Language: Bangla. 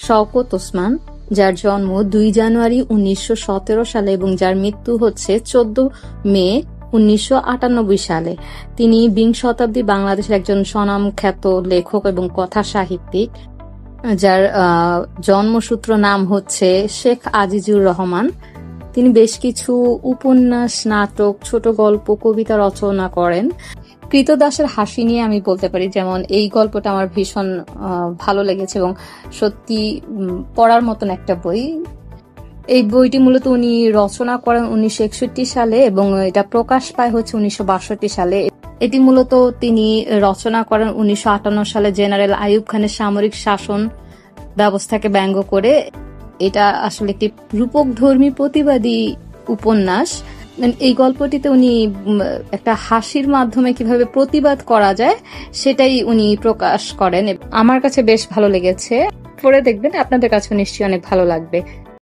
শওকত ওসমান, যার জন্ম 2 জানুয়ারি 1917 সালে এবং যার মৃত্যু হচ্ছে 14 মে 1998 সালে। তিনি বিংশ শতাব্দী বাংলাদেশের একজন স্বনামখ্যাত লেখক এবং কথা সাহিত্যিক, যার জন্মসূত্র নাম হচ্ছে শেখ আজিজুর রহমান। তিনি বেশ কিছু উপন্যাস, নাটক, ছোট গল্প, কবিতা রচনা করেন। কৃতদাসের হাসি নিয়ে আমি বলতে পারি, যেমন এই গল্পটা আমার ভীষণ ভালো লেগেছে এবং সত্যি পড়ার মতন একটা বই। এই বইটি মূলত উনি রচনা করেন 1961 সালে এবং এটা প্রকাশ পায় হচ্ছে 1962 সালে। এটি মূলত তিনি রচনা করেন 1958 সালে জেনারেল আইয়ুব খানের সামরিক শাসন ব্যবস্থাকে ব্যঙ্গ করে। এটা আসলে একটি রূপকধর্মী প্রতিবাদী উপন্যাস। এই গল্পটিতে উনি একটা হাসির মাধ্যমে কিভাবে প্রতিবাদ করা যায় সেটাই উনি প্রকাশ করেন। আমার কাছে বেশ ভালো লেগেছে, পড়ে দেখবেন, আপনাদের কাছে নিশ্চয়ই অনেক ভালো লাগবে।